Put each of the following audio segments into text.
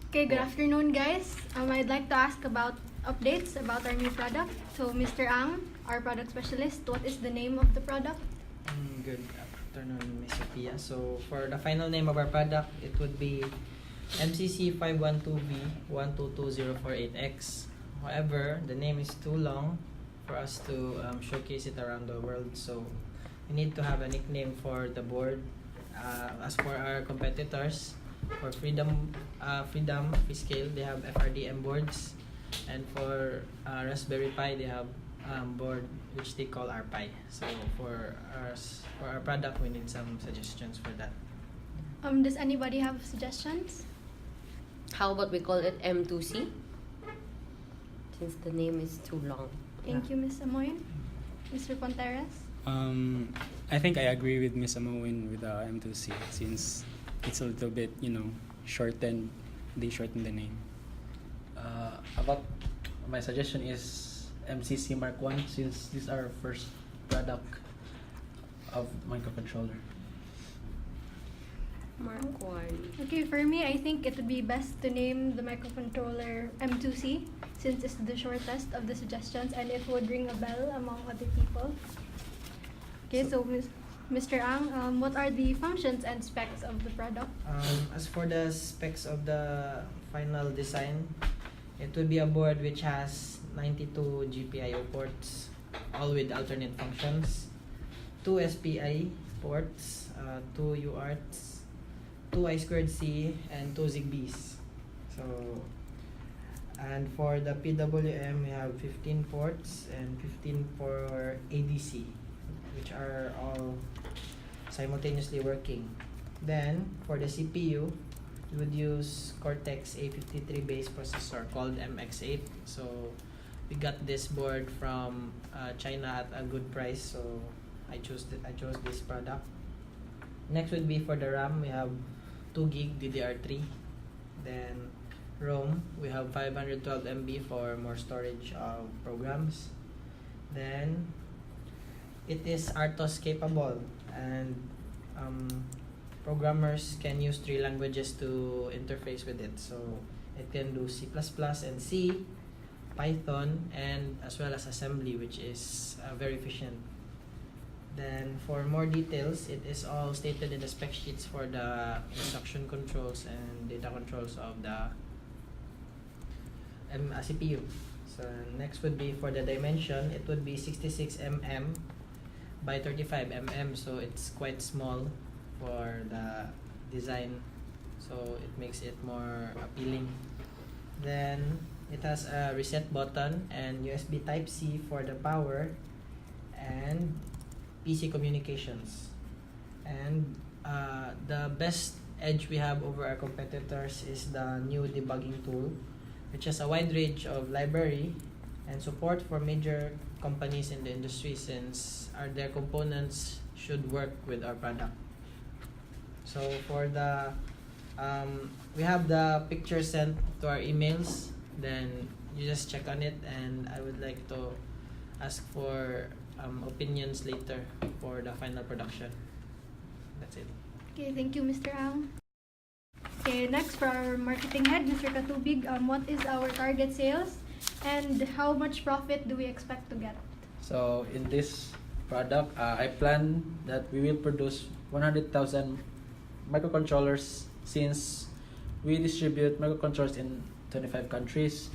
Okay, good afternoon, guys. I'd like to ask about updates about our new product. So, Mr. Ang, our product specialist, what is the name of the product? Good afternoon, Ms. Sophia. So, for the final name of our product, it would be MCC 512V122048X. However, the name is too long for us to showcase it around the world. So, we need to have a nickname for the board. As for our competitors, for Freedom Freescale, they have FRDM boards, and for Raspberry Pi, they have board which they call RPi. So for our product, we need some suggestions for that. Does anybody have suggestions? How about we call it M2C? Since the name is too long. Thank you, Ms. Amoy. Mr. Ponteras? I think I agree with Miss Amoin with M2C since it's a little bit, shortened. They shorten the name. About my suggestion is MCC Mark 1 since this is our first product of microcontroller. Mark 1. Okay, for me, I think it would be best to name the microcontroller M2C since it's the shortest of the suggestions and it would ring a bell among other people. Okay, so Mr. Ang, what are the functions and specs of the product? As for the specs of the final design, it will be a board which has 92 GPIO ports, all with alternate functions, 2 SPI ports, 2 UARTs, 2 I2C, and 2 ZigBees. So, and for the PWM, we have 15 ports and 15 for ADC, which are all simultaneously working. Then, for the CPU, we would use Cortex A53 based processor called MX8. So, we got this board from China at a good price, so I chose this product. Next would be for the RAM, we have 2 gig DDR3. Then ROM, we have 512 MB for more storage of programs. Then it is RTOS capable, and programmers can use 3 languages to interface with it. So it can do C++ and C, Python, and as well as assembly, which is very efficient. Then for more details, it is all stated in the spec sheets for the instruction controls and data controls of the CPU. So next would be for the dimension, it would be 66 mm by 35 mm, so it's quite small for the design, so it makes it more appealing. Then it has a reset button and USB Type-C for the power and PC communications. And the best edge we have over our competitors is the new debugging tool, which has a wide range of library and support for major companies in the industry since their components should work with our product. So for the we have the picture sent to our emails, then you just check on it, and I would like to ask for opinions later for the final production. That's it. Okay, thank you, Mr. Ang. Okay, next for our marketing head, Mr. Katubig, what is our target sales and how much profit do we expect to get? So in this product, I plan that we will produce 100,000 microcontrollers since we distribute microcontrollers in 25 countries.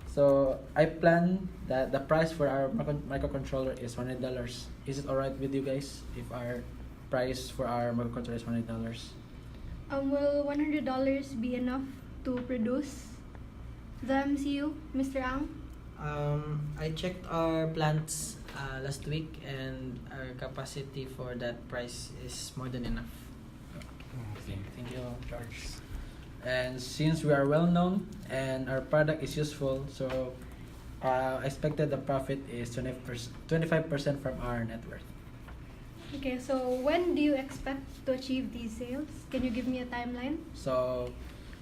So I plan that the price for our microcontroller is $100. Is it alright with you guys if our price for our microcontroller is $100? Will $100 be enough to produce the MCU, Mr. Ang? I checked our plants last week, and our capacity for that price is more than enough. Okay, thank you, George. And since we are well known and our product is useful, so I expected the profit is 25% from our net worth. Okay, so when do you expect to achieve these sales? Can you give me a timeline? So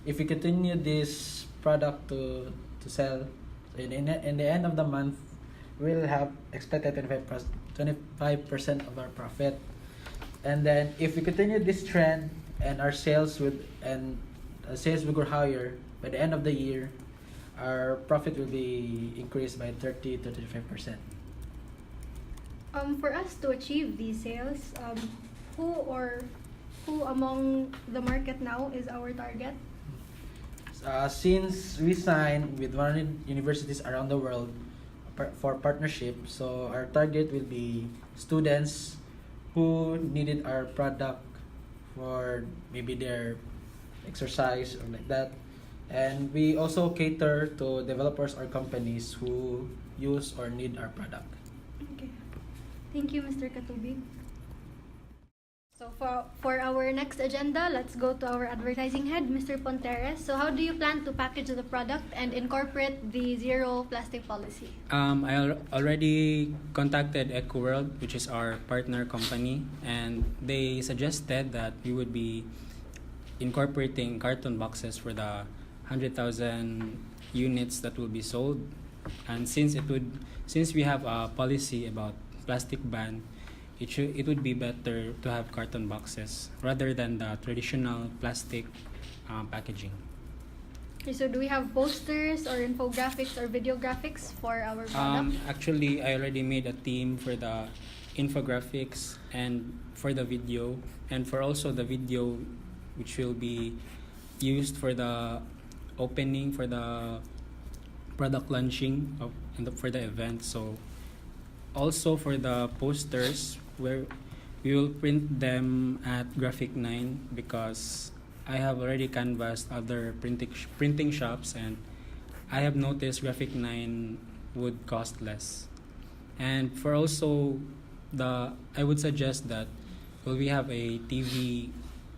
if we continue this product to sell, in the end of the month, we'll have expected 25% of our profit. And then if we continue this trend and our sales and sales will grow higher, by the end of the year, our profit will be increased by 30 to 35%. For us to achieve these sales, who among the market now is our target? Since we signed with 100 universities around the world for partnership, so our target will be students who needed our product for maybe their exercise or like that. And we also cater to developers or companies who use or need our product. Okay. Thank you, Mr. Katubig. So for our next agenda, let's go to our advertising head, Mr. Ponteres. So how do you plan to package the product and incorporate the zero plastic policy? I already contacted EcoWorld, which is our partner company, and they suggested that we would be incorporating carton boxes for the 100,000 units that will be sold. And since we have a policy about plastic ban, it would be better to have carton boxes rather than the traditional plastic packaging. Okay, so do we have posters or infographics or videographics for our product? Actually, I already made a team for the infographics and for the video, and for also the video which will be used for the opening, for the product launching for the event. So also for the posters, where we will print them at Graphic 9, because I have already canvassed other printing shops, and I have noticed Graphic 9 would cost less. And for also I would suggest that will we have a TV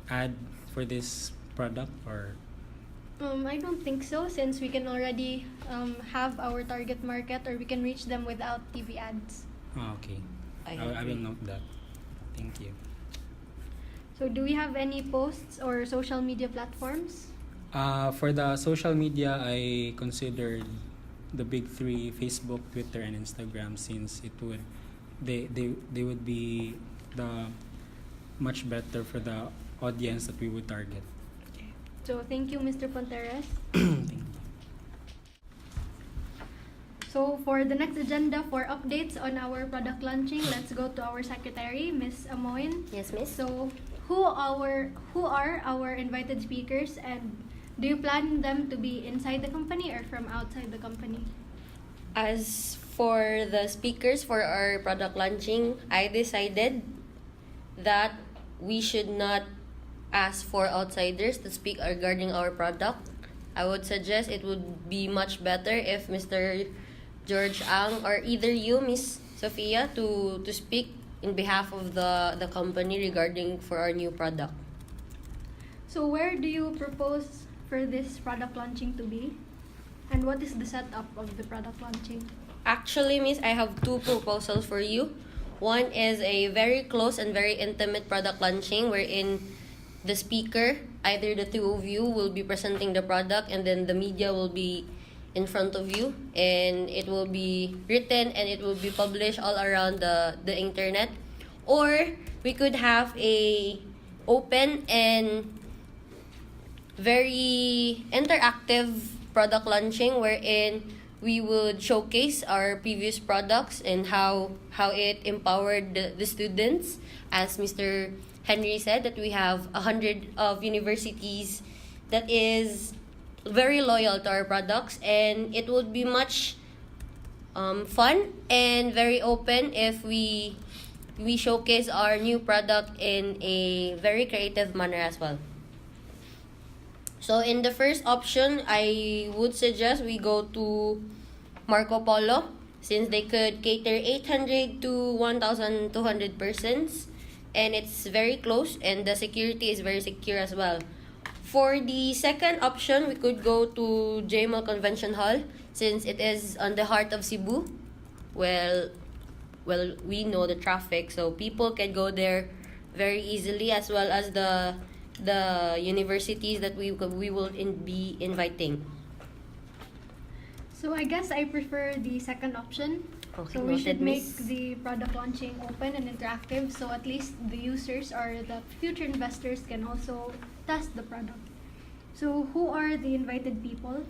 ad for this product, or I don't think so, since we can already have our target market, or we can reach them without TV ads. okay. I agree. will note that. Thank you. So do we have any posts or social media platforms? For the social media, I considered the big three: Facebook, Twitter, and Instagram, since they would be the much better for the audience that we would target. So thank you, Mr. Ponteres. Thank you. So for the next agenda for updates on our product launching, let's go to our secretary, Ms. Amoin. Yes, miss. So who are our invited speakers, and do you plan them to be inside the company or from outside the company? As for the speakers for our product launching, I decided that we should not ask for outsiders to speak regarding our product. I would suggest it would be much better if Mr. George Ang or either you, Miss Sophia, to speak in behalf of the company regarding for our new product. So where do you propose for this product launching to be? And what is the setup of the product launching? Actually, miss, I have two proposals for you. One is a very close and very intimate product launching, wherein the speaker, either the two of you, will be presenting the product, and then the media will be in front of you, and it will be written and it will be published all around the internet. Or we could have a open and very interactive product launching, wherein we would showcase our previous products and how it empowered the students. As Mr. Henry said, that we have 100 of universities that is very loyal to our products, and it would be much fun and very open if we showcase our new product in a very creative manner as well. So in the first option, I would suggest we go to Marco Polo, since they could cater 800 to 1,200 persons, and it's very close, and the security is very secure as well. For the second option, we could go to JML Convention Hall, since it is on the heart of Cebu. Well, we know the traffic, so people can go there very easily, as well as the universities that we will be inviting. So I guess I prefer the second option. Okay, So we noted, should make miss. the product launching open and interactive, so at least the users or the future investors can also test the product. So who are the invited people?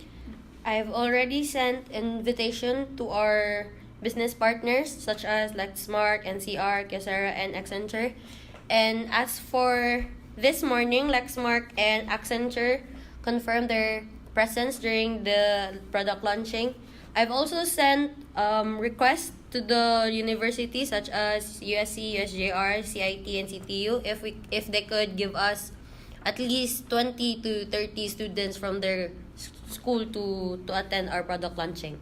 I've already sent invitation to our business partners such as Lexmark, NCR, Kyocera, and Accenture. And as for this morning, Lexmark and Accenture confirmed their presence during the product launching. I've also sent requests to the universities such as USC, USJR, CIT, and CTU if they could give us at least 20 to 30 students from their school to attend our product launching.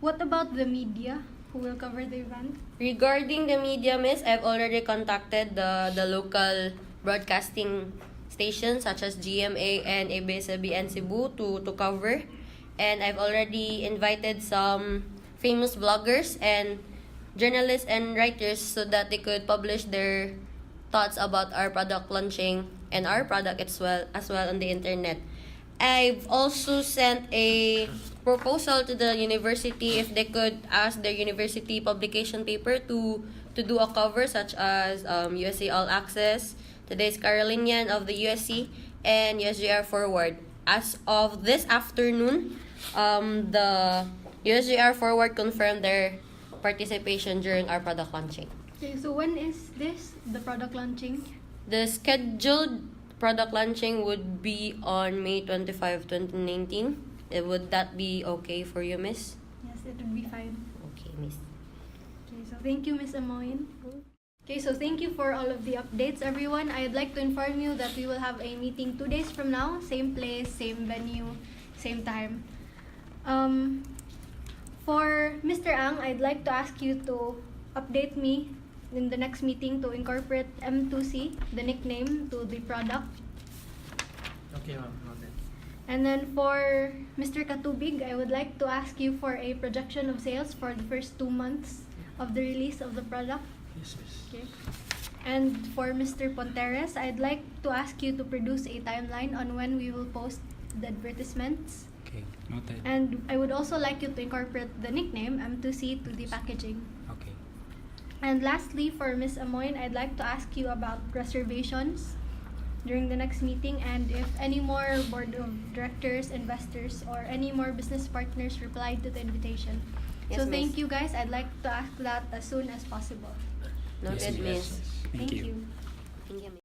What about the media who will cover the event? Regarding the media, miss, I've already contacted the local broadcasting stations such as GMA and ABS-CBN Cebu to cover. And I've already invited some famous bloggers and journalists and writers so that they could publish their thoughts about our product launching and our product as well on the internet. I've also sent a proposal to the university if they could ask their university publication paper to do a cover such as USA All Access, Today's Carolinian of the USC, and USJR Forward. As of this afternoon, the USJR Forward confirmed their participation during our product launching. Okay, so when is this, the product launching? The scheduled product launching would be on May 25, 2019. Would that be okay for you, miss? Yes, it would be fine. Okay, miss. Okay, so thank you, Ms. Amoin. Okay, so thank you for all of the updates, everyone. I'd like to inform you that we will have a meeting 2 days from now, same place, same venue, same time. For Mr. Ang, I'd like to ask you to update me in the next meeting to incorporate M2C, the nickname, to the product. Okay, ma'am. Noted. And then for Mr. Katubig, I would like to ask you for a projection of sales for the first 2 months of the release of the product. Yes, miss. Okay. And for Mr. Ponteres, I'd like to ask you to produce a timeline on when we will post the advertisements. Okay, noted. And I would also like you to incorporate the nickname M2C to the packaging. Okay. And lastly, for Ms. Amoin, I'd like to ask you about reservations during the next meeting and if any more board of directors, investors, or any more business partners replied to the invitation. Yes, So miss. thank you guys. I'd like to ask that as soon as possible. Noted, Yes, miss. yes. Thank you. you. Thank you, miss.